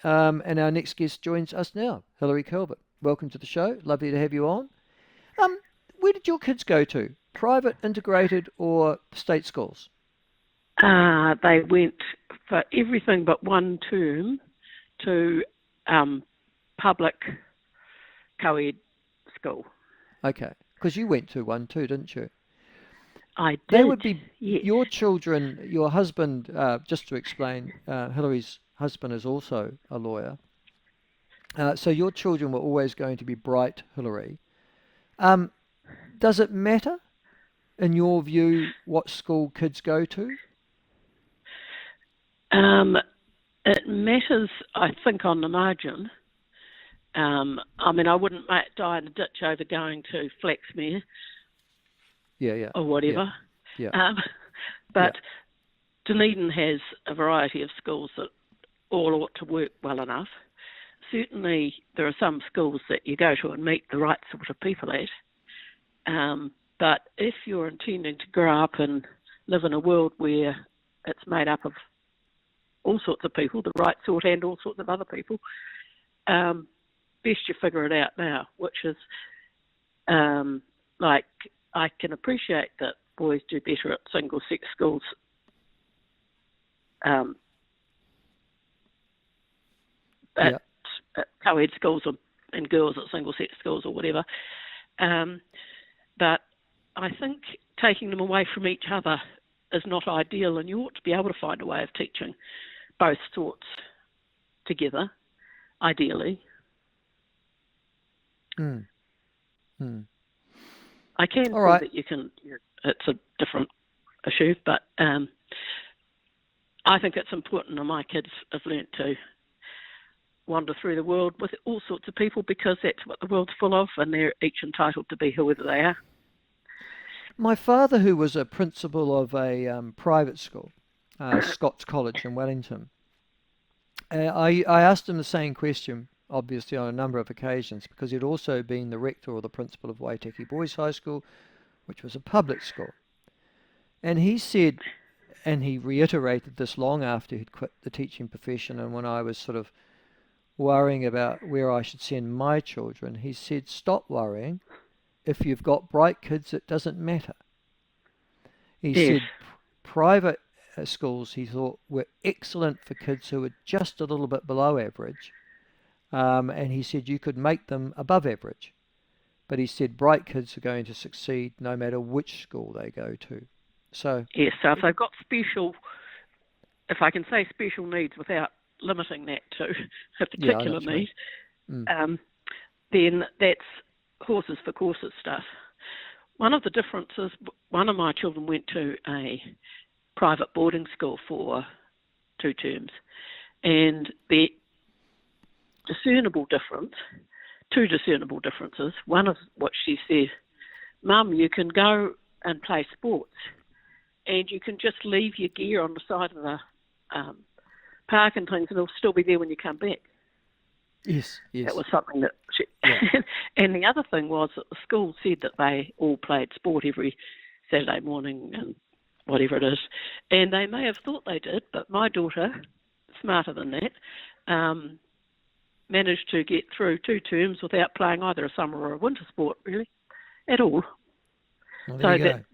And our next guest joins us now, Hilary Calvert. Welcome to the show. Lovely to have you on. Where did your kids go to? Private, integrated, or state schools? They went for everything but one term to public co-ed school. Okay, because you went to one too, didn't you? I did. They would be yes. your children, your husband, just to explain, Hilary's husband is also a lawyer. So your children were always going to be bright, Hilary. Does it matter, in your view, what school kids go to? It matters, I think, on the margin. I mean, I wouldn't die in a ditch over going to Flaxmere. Yeah. Or whatever. Yeah. But Dunedin has a variety of schools that all ought to work well enough. Certainly, there are some schools that you go to and meet the right sort of people at. But if you're intending to grow up and live in a world where it's made up of all sorts of people, the right sort and all sorts of other people, best you figure it out now, which is like I can appreciate that boys do better at single-sex schools at co-ed schools and girls at single-sex schools or whatever. But I think taking them away from each other is not ideal, and you ought to be able to find a way of teaching both sorts together, ideally. I can see that you can. It's a different issue, but I think it's important that my kids have learnt to wander through the world with all sorts of people because that's what the world's full of, and they're each entitled to be whoever they are. My father, who was a principal of a private school, Scots College in Wellington, I asked him the same question, obviously on a number of occasions, because he'd also been the rector or the principal of Waitaki Boys High School, which was a public school. And he said, and he reiterated this long after he'd quit the teaching profession and when I was sort of worrying about where I should send my children, he said, stop worrying. If you've got bright kids, it doesn't matter. He said private schools, he thought, were excellent for kids who were just a little bit below average. And he said you could make them above average. But he said bright kids are going to succeed no matter which school they go to. So yes, so if they've got special, if I can say special needs without limiting that to a particular need, then that's horses for courses stuff. One of the differences, one of my children went to a private boarding school for 2 terms, and the discernible difference, 2 discernible differences. One is what she said, Mum, you can go and play sports and you can just leave your gear on the side of the park and things and it'll still be there when you come back. Yes. That was something that she... And the other thing was that the school said that they all played sport every Saturday morning and whatever it is. And they may have thought they did, but my daughter, smarter than that, managed to get through 2 terms without playing either a summer or a winter sport, really, at all. Well, so that,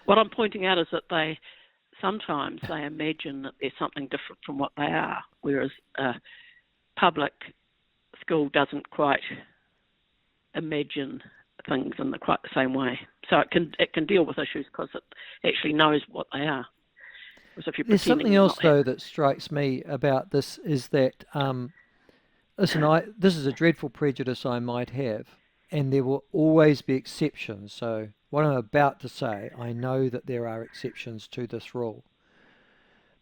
what I'm pointing out is that they sometimes they imagine that they're something different from what they are, whereas a public school doesn't quite imagine things in quite the same way. So it can deal with issues because it actually knows what they are. There's something else, though, that strikes me about this is that, listen, this is a dreadful prejudice I might have, and there will always be exceptions. So what I'm about to say, I know that there are exceptions to this rule.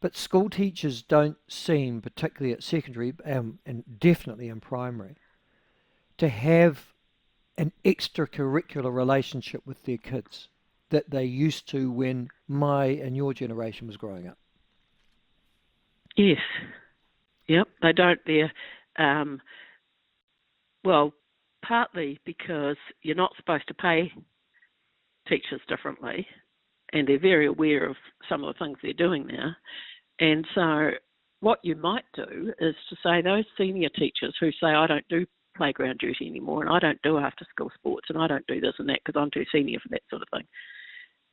But school teachers don't seem, particularly at secondary and definitely in primary, to have an extracurricular relationship with their kids that they used to when my and your generation was growing up. Yes. Yep, they don't there. Well, partly because you're not supposed to pay teachers differently, and they're very aware of some of the things they're doing now. And so what you might do is to say those senior teachers who say, I don't do playground duty anymore, and I don't do after school sports, and I don't do this and that because I'm too senior for that sort of thing,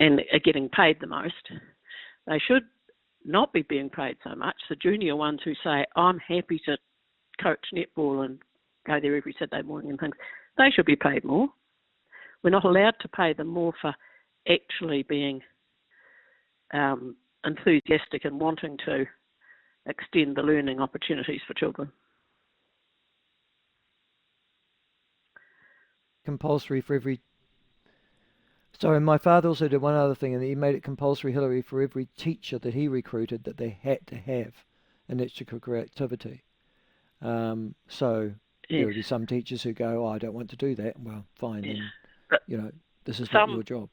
and are getting paid the most, they should not be being paid so much. The junior ones who say, I'm happy to coach netball and go there every Saturday morning and things, they should be paid more. We're not allowed to pay them more for actually being enthusiastic and wanting to extend the learning opportunities for children. Compulsory for every... Sorry, my father also did one other thing, and he made it compulsory, Hilary, for every teacher that he recruited that they had to have an extracurricular activity. So there would be some teachers who go, I don't want to do that. Well, fine, then, this is not your job.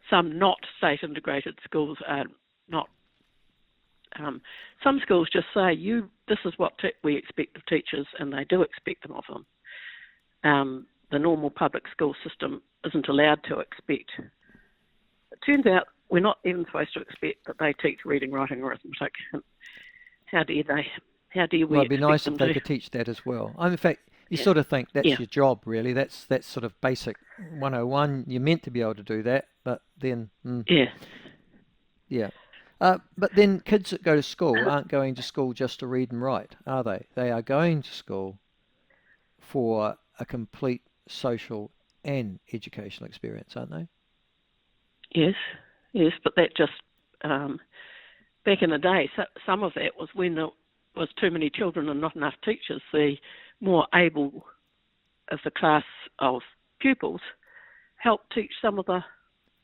Some not state-integrated schools are not... some schools just say, this is what we expect of teachers, and they do expect them of them. The normal public school system isn't allowed to expect. It turns out we're not even supposed to expect that they teach reading, writing, arithmetic. How dare they? How dare we? Well, it'd be nice if they could teach that as well. In fact, you sort of think that's your job, really. That's sort of basic 101. You're meant to be able to do that, but then... but then kids that go to school aren't going to school just to read and write, are they? They are going to school for a complete social and educational experience, aren't they? Yes, but that just... back in the day, some of that was when there was too many children and not enough teachers. The more able of the class of pupils helped teach some of the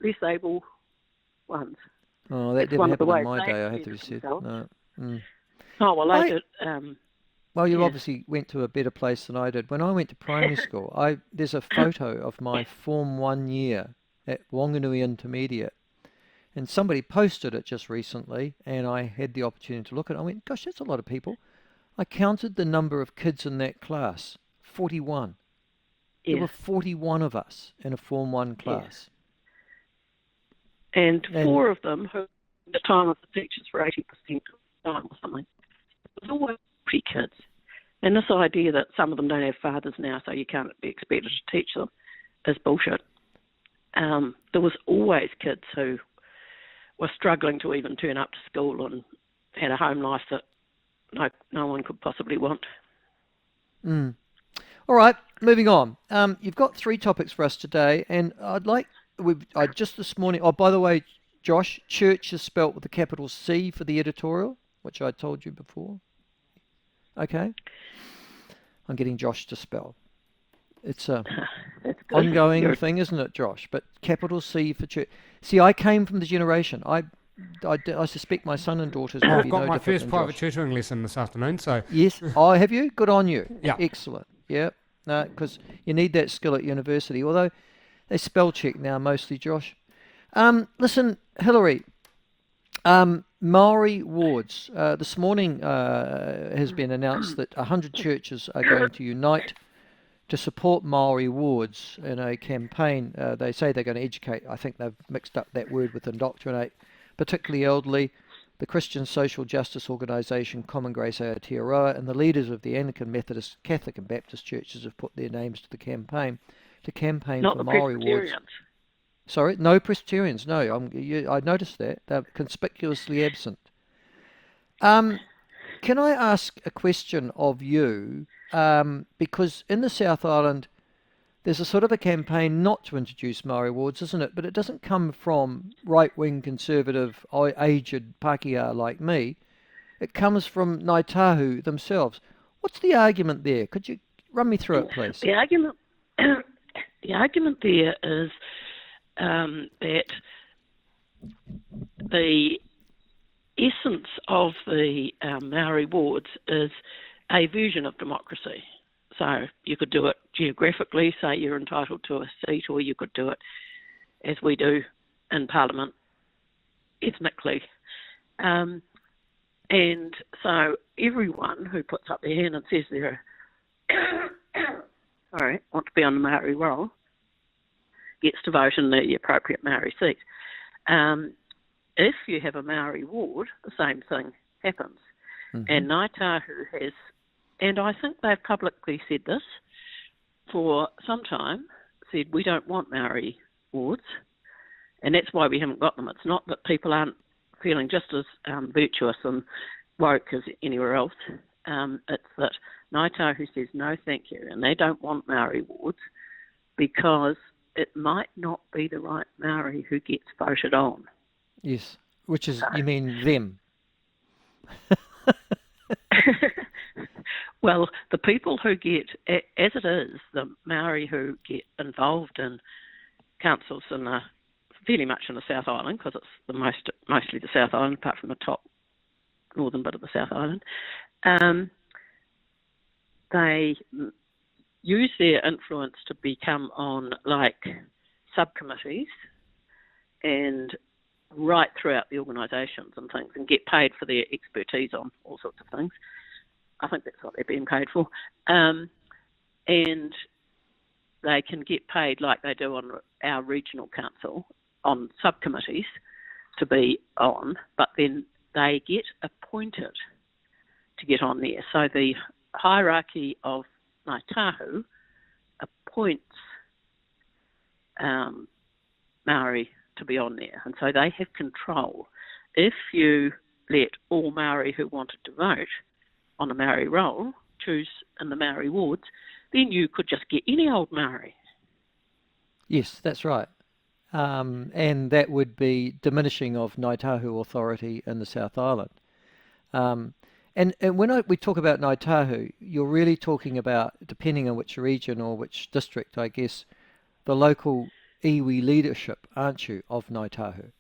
less able ones. Oh, that didn't happen in my day, I have to be said. No. Oh, well, they did... well, you obviously went to a better place than I did. When I went to primary school, there's a photo of my Form 1 year at Wanganui Intermediate, and somebody posted it just recently, and I had the opportunity to look at it. I went, gosh, that's a lot of people. I counted the number of kids in that class, 41. There were 41 of us in a Form 1 class. And 4 of them, who at the time of the teachers were 80% of the time or something, it was always pretty kids. And this idea that some of them don't have fathers now, so you can't be expected to teach them, is bullshit. There was always kids who were struggling to even turn up to school and had a home life that no one could possibly want. All right, moving on. You've got 3 topics for us today, and I just this morning... Oh, by the way, Josh, church is spelt with a capital C for the editorial, which I told you before. Okay? I'm getting Josh to spell. It's a ongoing thing, isn't it, Josh? But capital C for church. See, I came from the generation. I suspect my son and daughters will be no different. I've got my first private tutoring lesson this afternoon, so... Yes. Oh, have you? Good on you. Yeah. Excellent. Yeah. No, because you need that skill at university, although they spell check now mostly, Josh. Listen, Hilary, Mori Wards. This morning has been announced that 100 churches are going to unite to support Mori Wards in a campaign. They say they're going to educate. I think they've mixed up that word with indoctrinate, particularly elderly. The Christian Social Justice Organisation Common Grace Aotearoa and the leaders of the Anglican, Methodist, Catholic and Baptist churches have put their names to the campaign Not for the Mori Wards. Sorry, no Presbyterians. No, I noticed that. They're conspicuously absent. Can I ask a question of you? Because in the South Island, there's a sort of a campaign not to introduce Mori Wards, isn't it? But it doesn't come from right-wing conservative, aged Pākehā like me. It comes from Ngāi Tahu themselves. What's the argument there? Could you run me through it, please? The argument there is that the essence of the Maori wards is a version of democracy. So you could do it geographically, say you're entitled to a seat, or you could do it, as we do in Parliament, ethnically. And so everyone who puts up their hand and says they're want to be on the Maori roll gets to vote in the appropriate Maori seat. If you have a Maori ward, the same thing happens. And Ngāi Tahu has, and I think they've publicly said this for some time, said we don't want Māori wards, and that's why we haven't got them. It's not that people aren't feeling just as virtuous and woke as anywhere else. It's that Ngāi Tahu says no thank you, and they don't want Māori wards because it might not be the right Māori who gets voted on. Yes, which is, you mean them? Well, the people who get, as it is, the Māori who get involved in councils in fairly much in the South Island, because it's mostly the South Island, apart from the top northern bit of the South Island, they use their influence to become on like subcommittees and right throughout the organisations and things, and get paid for their expertise on all sorts of things. I think that's what they're being paid for. And they can get paid like they do on our regional council on subcommittees to be on, but then they get appointed to get on there. So the hierarchy of Ngāi Tahu appoints Māori to be on there, and so they have control. If you let all Māori who wanted to vote on a Māori roll choose in the Māori wards, then you could just get any old Māori. Yes, that's right. And that would be diminishing of Ngāi Tahu authority in the South Island. And when we talk about Ngāi Tahu, you're really talking about, depending on which region or which district, I guess, the local iwi leadership, aren't you, of Ngāi Tahu?